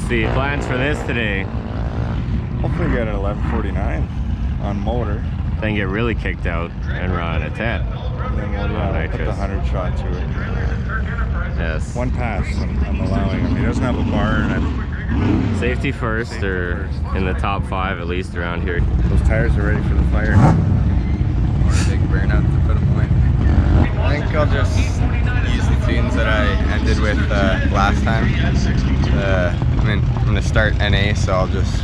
the plans for this today? Hopefully get an 1149 on motor. Then get really kicked out and run a 10. And then we'll put the 100 shot to it. Yes. One pass I'm allowing him. He doesn't have a bar in it. Safety first, or in the top 5 at least around here. Those tires are ready for the fire. Or a big burnout to put them away. I think I'll just use the tunes that I ended with last time. I mean, I'm going to start NA, so I'll just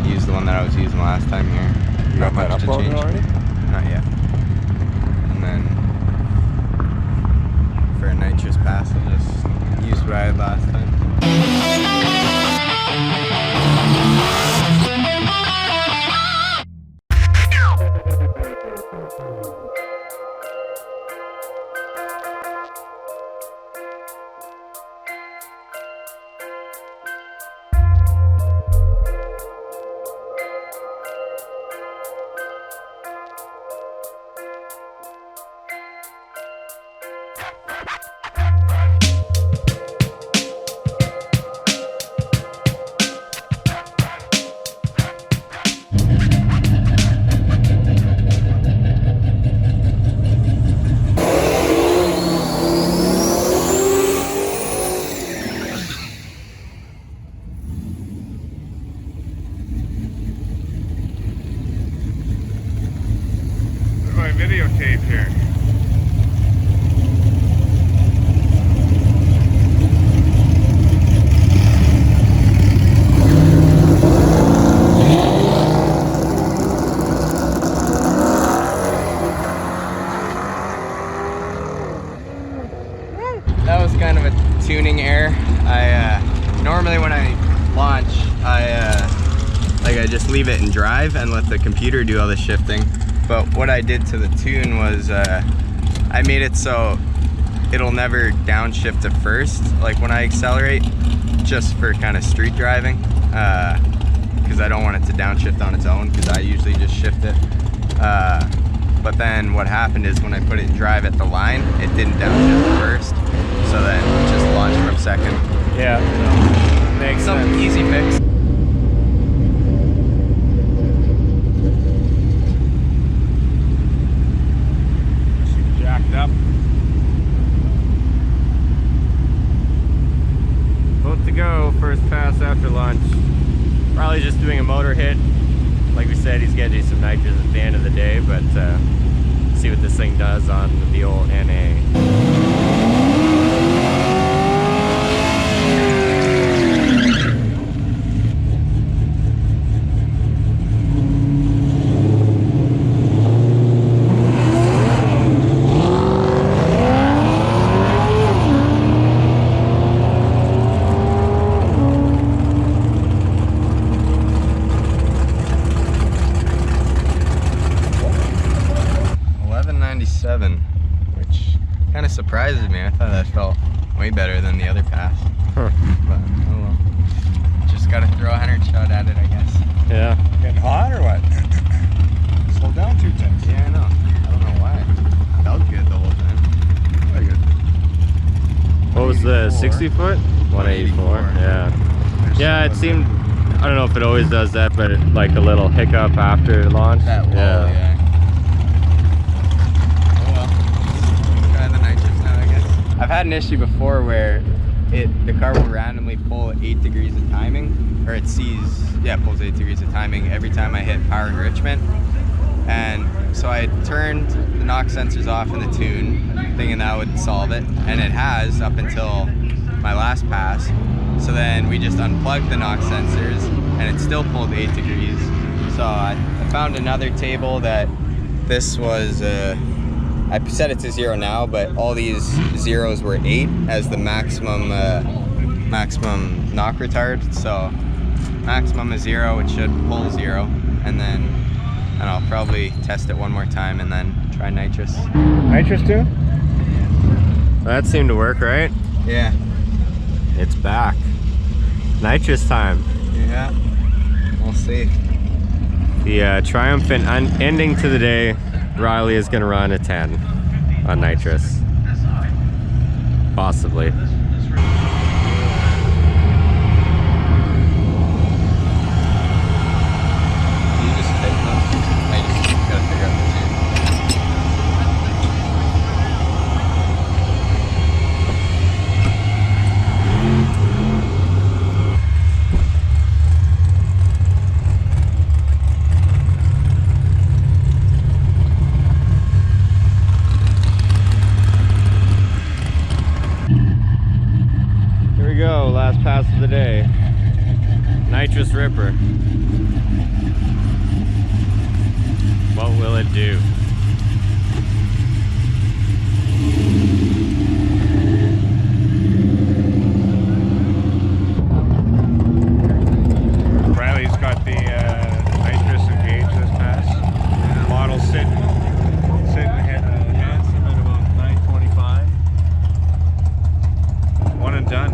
use the one that I was using last time here. You got that uploaded already? Not yet. And then for a nitrous pass, I'll just use what I had last time. Videotape here. That was kind of a tuning error. Normally when I launch, I just leave it in drive and let the computer do all the shifting. But what I did to the tune was I made it so it'll never downshift to first, like when I accelerate, just for kind of street driving, because I don't want it to downshift on its own, because I usually just shift it. But then what happened is when I put it in drive at the line, it didn't downshift first, so then it just launched from second. Yeah, makes Some sense. easy fix. Up. Both to go, first pass after lunch. Probably just doing a motor hit. Like we said, he's getting some nitrous at the end of the day, but see what this thing does on the old NA. 1197, which kind of surprises me. I thought that felt way better than the other pass. Huh. But oh well. Just gotta throw a 100 shot at it, I guess. Yeah. Getting hot or what? Slow down 2 ticks. Yeah, I know. I don't know why. It felt good the whole time. Very good. What was the 60 foot? 184. Yeah. Yeah, it seemed, I don't know if it always does that, but like a little hiccup after launch. That wall, yeah. Oh well. Try the nitrous now, I guess. I've had an issue before where the car will randomly pull 8 degrees of timing, or it pulls 8 degrees of timing every time I hit power enrichment. And so I turned the knock sensors off in the tune, thinking that would solve it, and it has up until my last pass. So then we just unplugged the knock sensors and it still pulled 8 degrees. So I found another table that this was, I set it to 0 now, but all these zeros were 8 as the maximum knock retard. So maximum is 0, it should pull 0, and then and I'll probably test it one more time and then try nitrous. Nitrous too? That seemed to work, right? Yeah. It's back. Nitrous time. Yeah. We'll see. The triumphant ending to the day, Riley is going to run a 10 on nitrous. Possibly. the day. Nitrous Ripper. What will it do? Riley's got the nitrous engaged this pass. Model sitting handsome at about 925. One and done.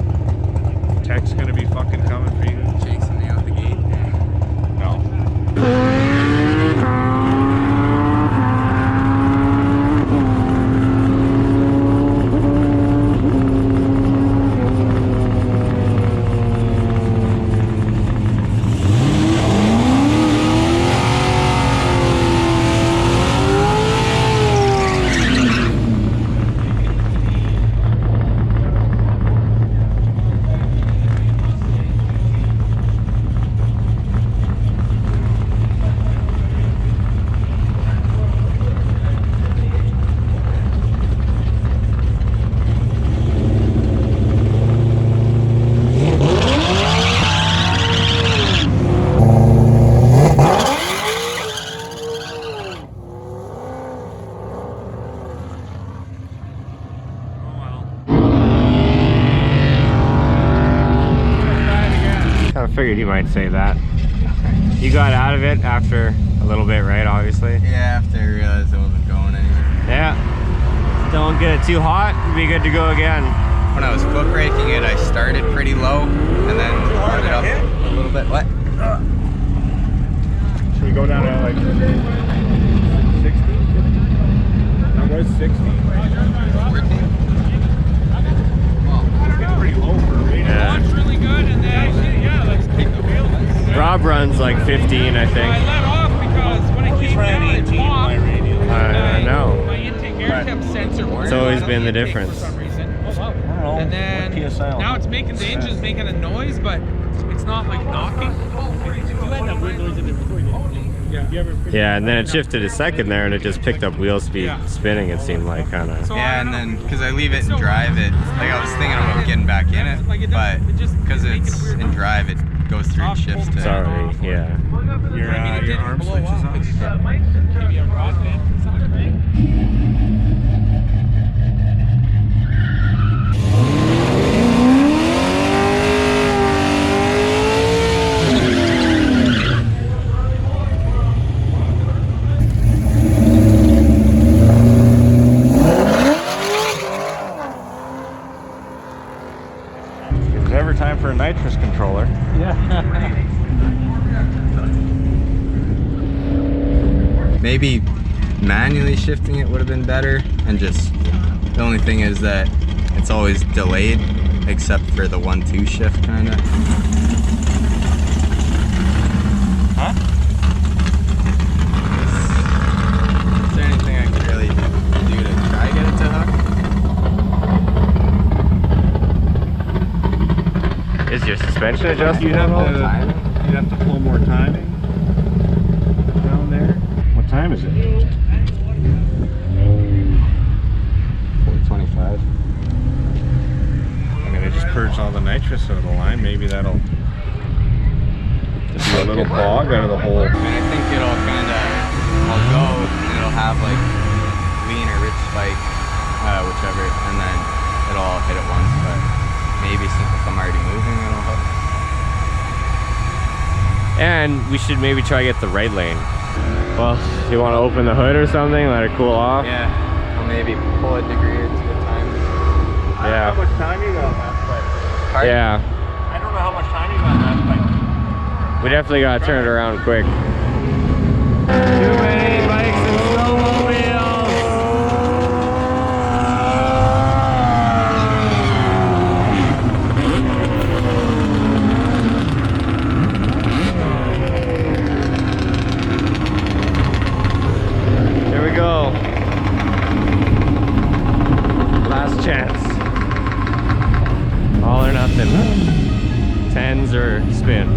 Tech's gonna be fucking coming for you. Chasing me out the gate. No. I figured he might say that. You got out of it after a little bit, right? Obviously. Yeah, after I realized I wasn't going anywhere. Yeah. Don't get it too hot. You'll be good to go again. When I was foot braking it, I started pretty low and then brought it up a little bit. What? Should we go down to like 60? That was 60. 14? It's pretty low for a radio. Yeah. Really good, and then yeah, let's kick the wheel. Rob runs like 15, I think. I let off because when I came down, I popped. I know. My intake air temp sensor worked. It's always been the intake difference. for some reason. Oh wow. I don't know. And then What PSI now it's making the engine's making a noise, but it's not like knocking. Yeah, and then it shifted a second there, and it just picked up wheel speed spinning. It seemed like kind of. So Yeah, and then because I leave it and drive it, like I was thinking about getting back in it, but because it's in drive, it goes through and shifts to. It's already, yeah. Your arm switches on. Maybe a rod band or something. It was ever time for a nitrous controller. Maybe manually shifting it would have been better, and just the only thing is that it's always delayed, except for the 1-2 shift kind of. Huh? Is there anything I could really do to try to get it to hook? Is your suspension adjustable? You'd have to pull more timing down there. What time is it? 425. I'm gonna just purge all the nitrous out of the line. Maybe that'll just do a little bog out of the whole. I mean, I think it'll kind of, I'll go and it'll have like lean or rich spike, whichever, and then it'll all hit at once, but maybe since if I'm already moving, it'll hook. And we should maybe try to get the right lane. Well, do you want to open the hood or something, let it cool off? Yeah, I'll maybe pull a degree or two at time. Yeah. How much time you got on that pipe? Pardon? Yeah. I don't know how much time you got on that pipe. We definitely got to turn it around quick. Too many bikes and snowmobiles. There we go. Last chance. All or nothing. Tens or spin.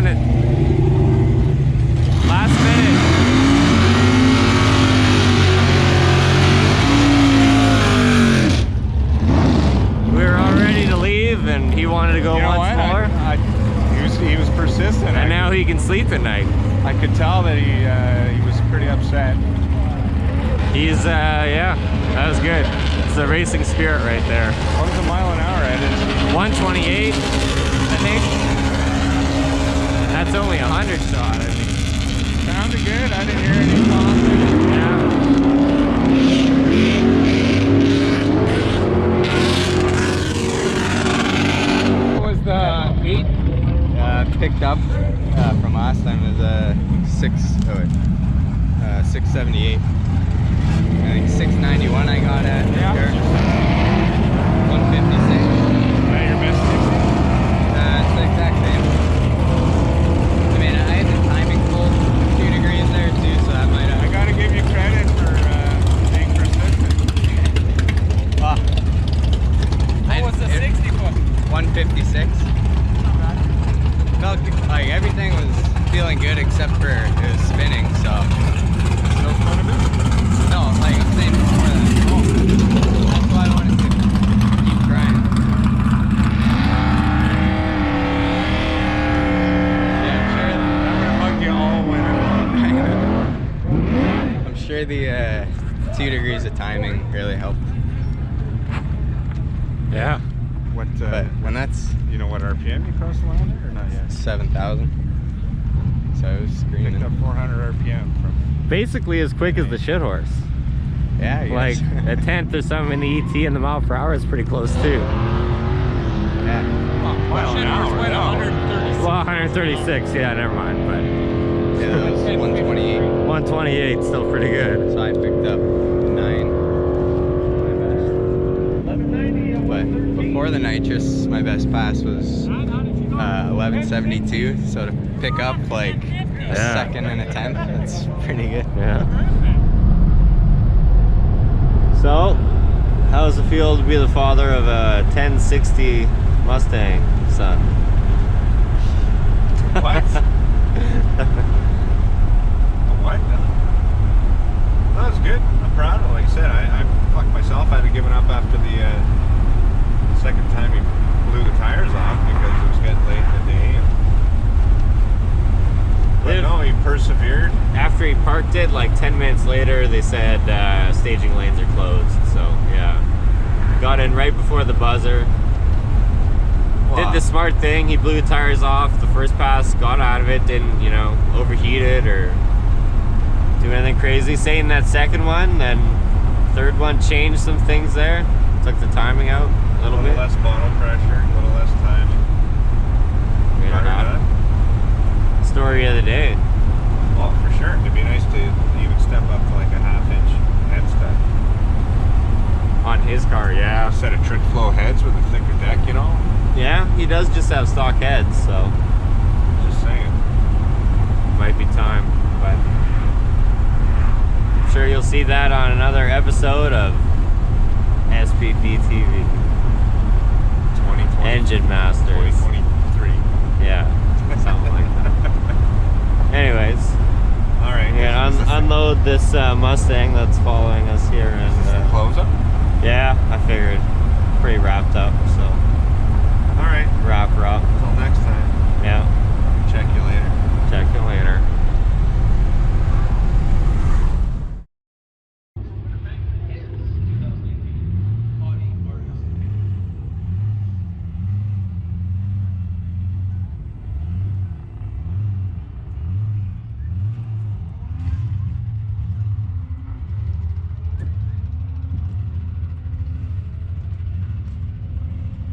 done it. Last minute. We were all ready to leave, and he wanted to go You know once what? more. He was persistent. And now he can sleep at night. I could tell that he was pretty upset. He's, yeah, that was good. It's the racing spirit right there. What was a mile an hour at? 128, I think. That's only 100 shot, I think. Sounded good. I didn't hear any talk. Yeah. What was the 8? Picked up from last time is 678. I think 691 I got at. Yeah. 156. Now your best 60? It's the exact same. I mean, I had the timing pulled 2 degrees there too, so that might have. I gotta give you credit for being persistent. Wow. What was the 60 foot? 156. Felt like everything was feeling good except for it was spinning, so. Still fun a bit? No, like I'm saying before that. Oh. That's why I wanted to keep trying. Yeah, I'm sure. That would have bugged you all winter long. I'm sure the 2 degrees of timing really helped. Yeah. What, But when that's you know what RPM you crossed the line there or not yet? 7,000, so I was screaming. Picked up 400 RPM from. Basically as quick as the shit horse. Yeah, I Like guess. a tenth or something in the ET, and the mile per hour is pretty close too. Yeah. Mile an hour, went no. 136. Well, 136, yeah, never mind, but Yeah, that was 128. 128 still pretty good. So I picked up 9. My best. But before the nitrous, my best pass was 1172. So to pick up like a second and a tenth, that's pretty good. Yeah. So, how does it feel to be the father of a 1060 Mustang son? What? What? That was good. I'm proud of it. Like I said, I fucked myself. I had to give it up after the second time he blew the tires off because it was getting late in the day. But no, he persevered. After he parked it, like 10 minutes later, they said staging lanes are closed. So, yeah. Got in right before the buzzer. Wow. Did the smart thing. He blew the tires off the first pass, got out of it, didn't, you know, overheat it or do anything crazy. Saying that second one, then third one changed some things there. Took the timing out a little bit. less bottle pressure, a little less timing. Made it happen. Story of the day. Well, for sure. It'd be nice to even step up to like a half-inch head stud. On his car, yeah. A set of trick flow heads with a thicker deck, you know? Yeah, he does just have stock heads, so Just saying. might be time. But I'm sure you'll see that on another episode of SPPTV. 2020. Engine Masters. 2023. Yeah, something like that. Anyways, All right. yeah, unload this Mustang that's following us here, and Close up? yeah, I figured pretty wrapped up, so All right. wrap her up. Until next time. Yeah, Check you later. check it.